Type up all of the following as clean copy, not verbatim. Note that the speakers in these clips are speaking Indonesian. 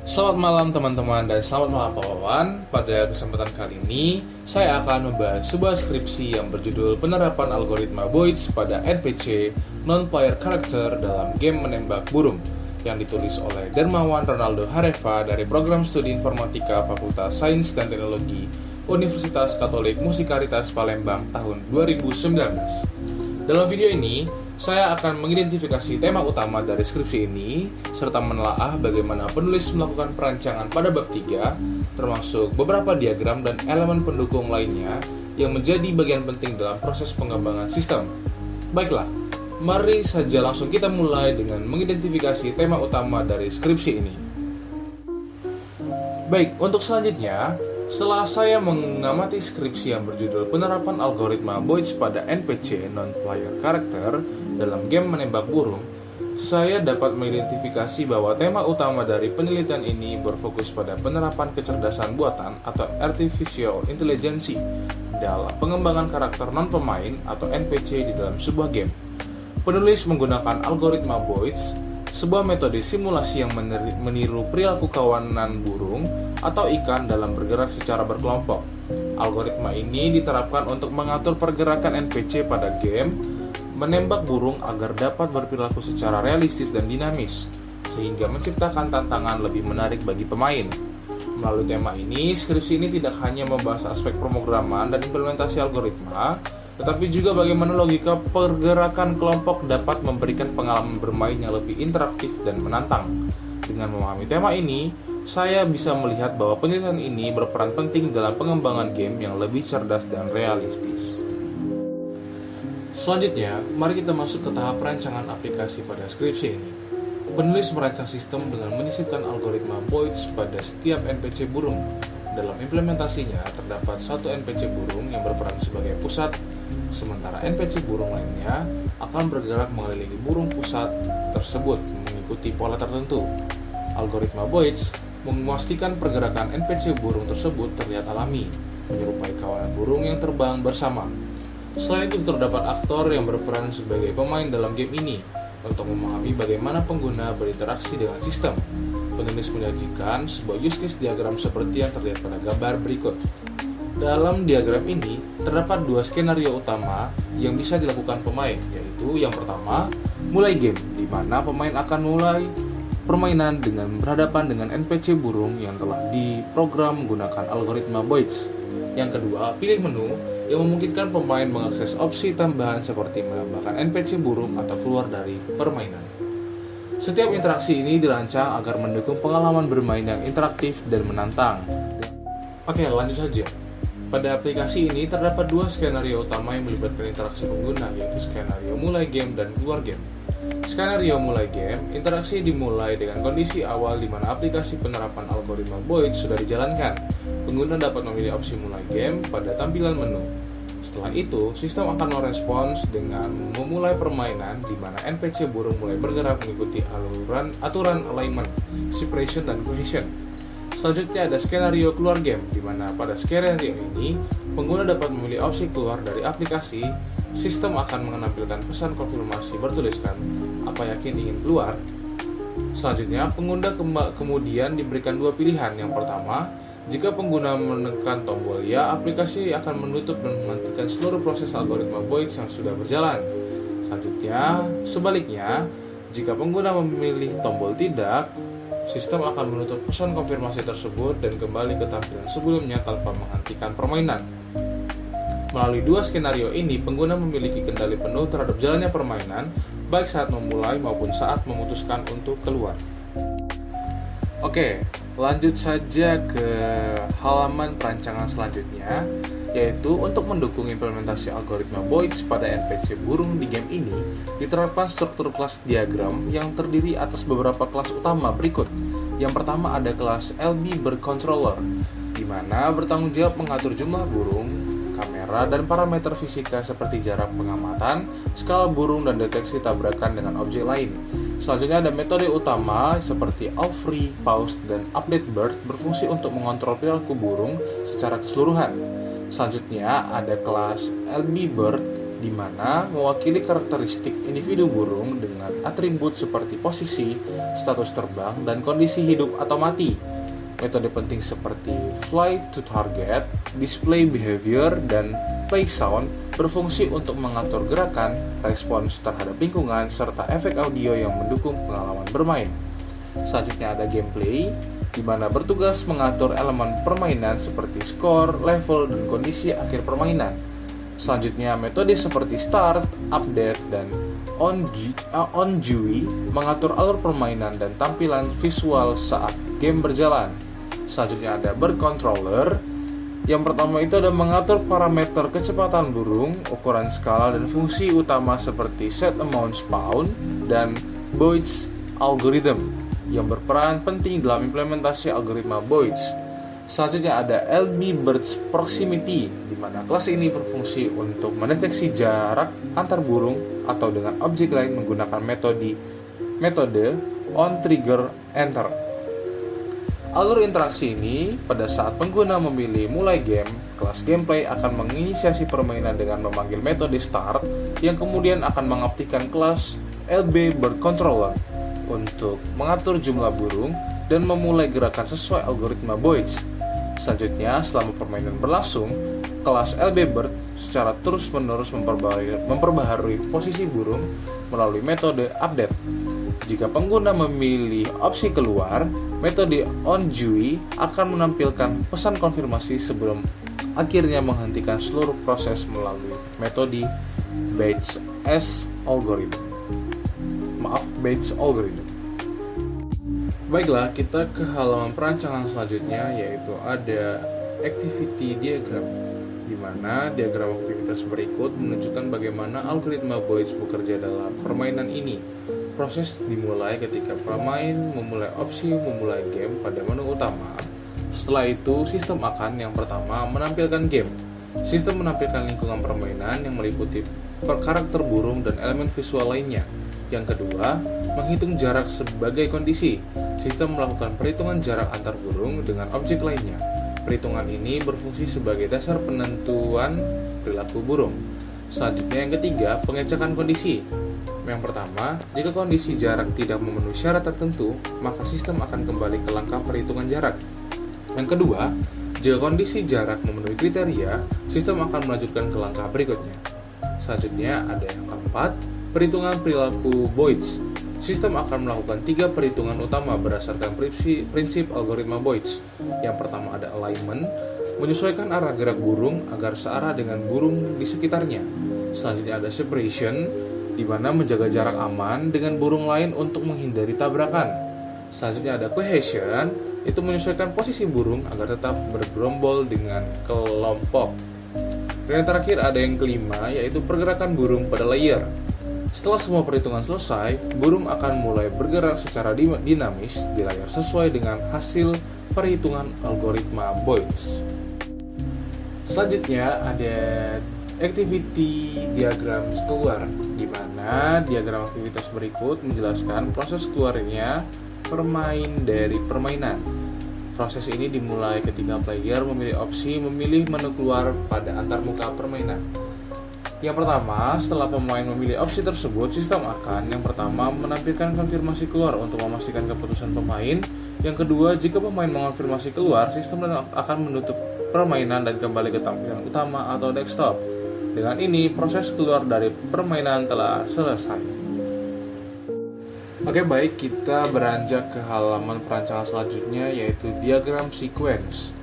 Selamat malam teman-teman dan selamat malam pahlawan. Pada kesempatan kali ini, saya akan membahas sebuah skripsi yang berjudul Penerapan Algoritma Boyds pada NPC Non-Player Character dalam game menembak burung, yang ditulis oleh Dermawan Ronaldo Hareva dari Program Studi Informatika Fakultas Sains dan Teknologi Universitas Katolik Musikaritas Palembang tahun 2019. Dalam video ini, saya akan mengidentifikasi tema utama dari skripsi ini, serta menelaah bagaimana penulis melakukan perancangan pada bab 3, termasuk beberapa diagram dan elemen pendukung lainnya yang menjadi bagian penting dalam proses pengembangan sistem. Baiklah, mari saja langsung kita mulai dengan mengidentifikasi tema utama dari skripsi ini. Baik, untuk selanjutnya, setelah saya mengamati skripsi yang berjudul Penerapan Algoritma Boyds pada NPC Non-Player Character dalam game menembak burung, saya dapat mengidentifikasi bahwa tema utama dari penelitian ini berfokus pada penerapan kecerdasan buatan atau Artificial Intelligence dalam pengembangan karakter non-pemain atau NPC di dalam sebuah game. Penulis menggunakan algoritma Boyds, sebuah metode simulasi yang meniru perilaku kawanan burung atau ikan dalam bergerak secara berkelompok. Algoritma ini diterapkan untuk mengatur pergerakan NPC pada game menembak burung agar dapat berperilaku secara realistis dan dinamis, sehingga menciptakan tantangan lebih menarik bagi pemain. Melalui tema ini, skripsi ini tidak hanya membahas aspek pemrograman dan implementasi algoritma, tetapi juga bagaimana logika pergerakan kelompok dapat memberikan pengalaman bermain yang lebih interaktif dan menantang. Dengan memahami tema ini, saya bisa melihat bahwa penelitian ini berperan penting dalam pengembangan game yang lebih cerdas dan realistis. Selanjutnya, mari kita masuk ke tahap perancangan aplikasi pada skripsi ini. Penulis merancang sistem dengan menyisipkan algoritma Boyds pada setiap NPC burung. Dalam implementasinya, terdapat satu NPC burung yang berperan sebagai pusat, sementara NPC burung lainnya akan bergerak mengelilingi burung pusat tersebut mengikuti pola tertentu. Algoritma Boyds memastikan pergerakan NPC burung tersebut terlihat alami, menyerupai kawanan burung yang terbang bersama. Selain itu, terdapat aktor yang berperan sebagai pemain dalam game ini untuk memahami bagaimana pengguna berinteraksi dengan sistem. Penulis menyajikan sebuah use case diagram seperti yang terlihat pada gambar berikut. Dalam diagram ini, terdapat dua skenario utama yang bisa dilakukan pemain, yaitu yang pertama, mulai game, di mana pemain akan mulai permainan dengan berhadapan dengan NPC burung yang telah diprogram menggunakan algoritma Boyds. Yang kedua, pilih menu yang memungkinkan pemain mengakses opsi tambahan seperti menambahkan NPC burung atau keluar dari permainan. Setiap interaksi ini dirancang agar mendukung pengalaman bermain yang interaktif dan menantang. Oke, lanjut saja. Pada aplikasi ini terdapat dua skenario utama yang melibatkan interaksi pengguna, yaitu skenario mulai game dan keluar game. Skenario mulai game, interaksi dimulai dengan kondisi awal di mana aplikasi penerapan algoritma Boyds sudah dijalankan. Pengguna dapat memilih opsi mulai game pada tampilan menu. Setelah itu, sistem akan merespons dengan memulai permainan di mana NPC burung mulai bergerak mengikuti aturan alignment, separation, dan cohesion. Selanjutnya ada skenario keluar game, di mana pada skenario ini, pengguna dapat memilih opsi keluar dari aplikasi. Sistem akan menampilkan pesan konfirmasi bertuliskan apa yakin ingin keluar. Selanjutnya, pengguna kemudian diberikan dua pilihan. Yang pertama, jika pengguna menekan tombol ya, aplikasi akan menutup dan menghentikan seluruh proses algoritma Boyds yang sudah berjalan. Selanjutnya, sebaliknya, jika pengguna memilih tombol tidak, sistem akan menutup pesan konfirmasi tersebut dan kembali ke tampilan sebelumnya tanpa menghentikan permainan. Melalui dua skenario ini, pengguna memiliki kendali penuh terhadap jalannya permainan, baik saat memulai maupun saat memutuskan untuk keluar. Oke, lanjut saja ke halaman perancangan selanjutnya, yaitu untuk mendukung implementasi algoritma Boyds pada NPC burung di game ini, diterapkan struktur kelas diagram yang terdiri atas beberapa kelas utama berikut. Yang pertama ada kelas LB Bird Controller, di mana bertanggung jawab mengatur jumlah burung, kamera, dan parameter fisika seperti jarak pengamatan, skala burung, dan deteksi tabrakan dengan objek lain. Selanjutnya ada metode utama seperti All-Free, Pause, dan Update Bird berfungsi untuk mengontrol perilaku burung secara keseluruhan. Selanjutnya ada kelas LB Bird di mana mewakili karakteristik individu burung dengan atribut seperti posisi, status terbang, dan kondisi hidup atau mati. Metode penting seperti fly to target, display behavior, dan play sound berfungsi untuk mengatur gerakan, respons terhadap lingkungan, serta efek audio yang mendukung pengalaman bermain. Selanjutnya ada gameplay, di mana bertugas mengatur elemen permainan seperti skor, level, dan kondisi akhir permainan. Selanjutnya metode seperti start, update, dan onjui mengatur alur permainan dan tampilan visual saat game berjalan. Selanjutnya ada bird controller. Yang pertama itu ada mengatur parameter kecepatan burung, ukuran skala, dan fungsi utama seperti set amount spawn dan Boyd's algorithm yang berperan penting dalam implementasi algoritma Boyd's. Selanjutnya ada LB Birds Proximity, di mana kelas ini berfungsi untuk mendeteksi jarak antar burung atau dengan objek lain menggunakan metode on trigger enter. Alur interaksi ini, pada saat pengguna memilih mulai game, kelas gameplay akan menginisiasi permainan dengan memanggil metode start yang kemudian akan mengaktifkan kelas LB Bird Controller untuk mengatur jumlah burung dan memulai gerakan sesuai algoritma Boyd's. Selanjutnya, selama permainan berlangsung, kelas LB Bird secara terus-menerus memperbaharui posisi burung melalui metode update. Jika pengguna memilih opsi keluar, metode onjui akan menampilkan pesan konfirmasi sebelum akhirnya menghentikan seluruh proses melalui metode Bates algorithm. Baiklah, kita ke halaman perancangan selanjutnya, yaitu ada activity diagram, di mana diagram aktivitas berikut menunjukkan bagaimana algoritma Boyd's bekerja dalam permainan ini. Proses dimulai ketika pemain memulai opsi memulai game pada menu utama. Setelah itu, sistem akan yang pertama menampilkan game. Sistem menampilkan lingkungan permainan yang meliputi karakter burung dan elemen visual lainnya. Yang kedua, menghitung jarak sebagai kondisi. Sistem melakukan perhitungan jarak antar burung dengan objek lainnya. Perhitungan ini berfungsi sebagai dasar penentuan perilaku burung. Selanjutnya yang ketiga, pengecekan kondisi. Yang pertama, jika kondisi jarak tidak memenuhi syarat tertentu, maka sistem akan kembali ke langkah perhitungan jarak. Yang kedua, jika kondisi jarak memenuhi kriteria, sistem akan melanjutkan ke langkah berikutnya. Selanjutnya ada yang keempat, perhitungan perilaku Boyd's. Sistem akan melakukan 3 perhitungan utama berdasarkan prinsip algoritma Boyd's. Yang pertama ada alignment, menyesuaikan arah gerak burung agar searah dengan burung di sekitarnya. Selanjutnya ada separation, di mana menjaga jarak aman dengan burung lain untuk menghindari tabrakan. Selanjutnya ada cohesion, itu menyesuaikan posisi burung agar tetap bergerombol dengan kelompok. Dan yang terakhir ada yang kelima, yaitu pergerakan burung pada layer. Setelah semua perhitungan selesai, burung akan mulai bergerak secara dinamis di layar sesuai dengan hasil perhitungan algoritma Boyd's. Selanjutnya ada activity diagram keluar, di mana diagram aktivitas berikut menjelaskan proses keluarnya permain dari permainan. Proses ini dimulai ketika player memilih opsi memilih menu keluar pada antarmuka permainan. Yang pertama, setelah pemain memilih opsi tersebut, sistem akan yang pertama menampilkan konfirmasi keluar untuk memastikan keputusan pemain. Yang kedua, jika pemain mengonfirmasi keluar, sistem akan menutup permainan dan kembali ke tampilan utama atau desktop. Dengan ini, proses keluar dari permainan telah selesai. Oke, baik, kita beranjak ke halaman perancangan selanjutnya, yaitu diagram sequence.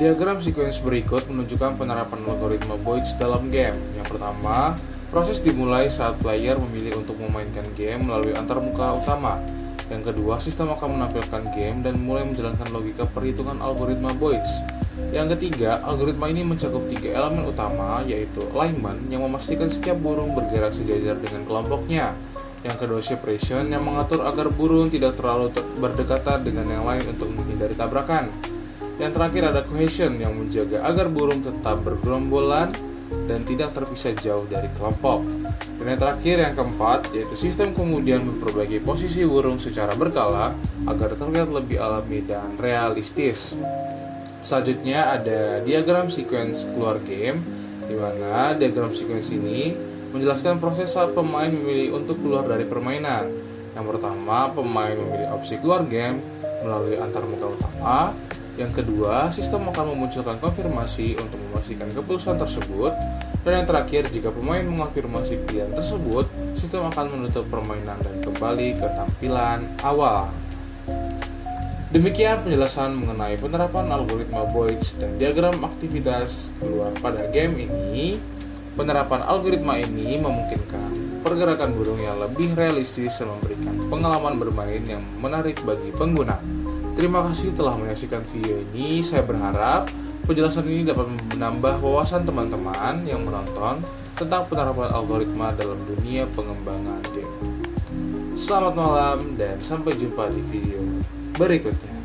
Diagram sequence berikut menunjukkan penerapan algoritma Boyd's dalam game. Yang pertama, proses dimulai saat player memilih untuk memainkan game melalui antarmuka utama. Yang kedua, sistem akan menampilkan game dan mulai menjalankan logika perhitungan algoritma Boyd's. Yang ketiga, algoritma ini mencakup 3 elemen utama, yaitu alignment yang memastikan setiap burung bergerak sejajar dengan kelompoknya. Yang kedua, separation yang mengatur agar burung tidak terlalu berdekatan dengan yang lain untuk menghindari tabrakan. Yang terakhir ada cohesion yang menjaga agar burung tetap bergerombolan dan tidak terpisah jauh dari kelompok. Dan yang terakhir, yang keempat, yaitu sistem kemudian memperbaiki posisi burung secara berkala agar terlihat lebih alami dan realistis. Selanjutnya ada diagram sequence keluar game, di mana diagram sequence ini menjelaskan proses saat pemain memilih untuk keluar dari permainan. Yang pertama, pemain memilih opsi keluar game melalui antarmuka utama. Yang kedua, sistem akan memunculkan konfirmasi untuk memastikan keputusan tersebut. Dan yang terakhir, jika pemain mengonfirmasi pilihan tersebut, sistem akan menutup permainan dan kembali ke tampilan awal. Demikian penjelasan mengenai penerapan algoritma Boyds dan diagram aktivitas keluar pada game ini. Penerapan algoritma ini memungkinkan pergerakan burung yang lebih realistis dan memberikan pengalaman bermain yang menarik bagi pengguna. Terima kasih telah menyaksikan video ini. Saya berharap penjelasan ini dapat menambah wawasan teman-teman yang menonton tentang penerapan algoritma dalam dunia pengembangan game. Selamat malam dan sampai jumpa di video berikutnya.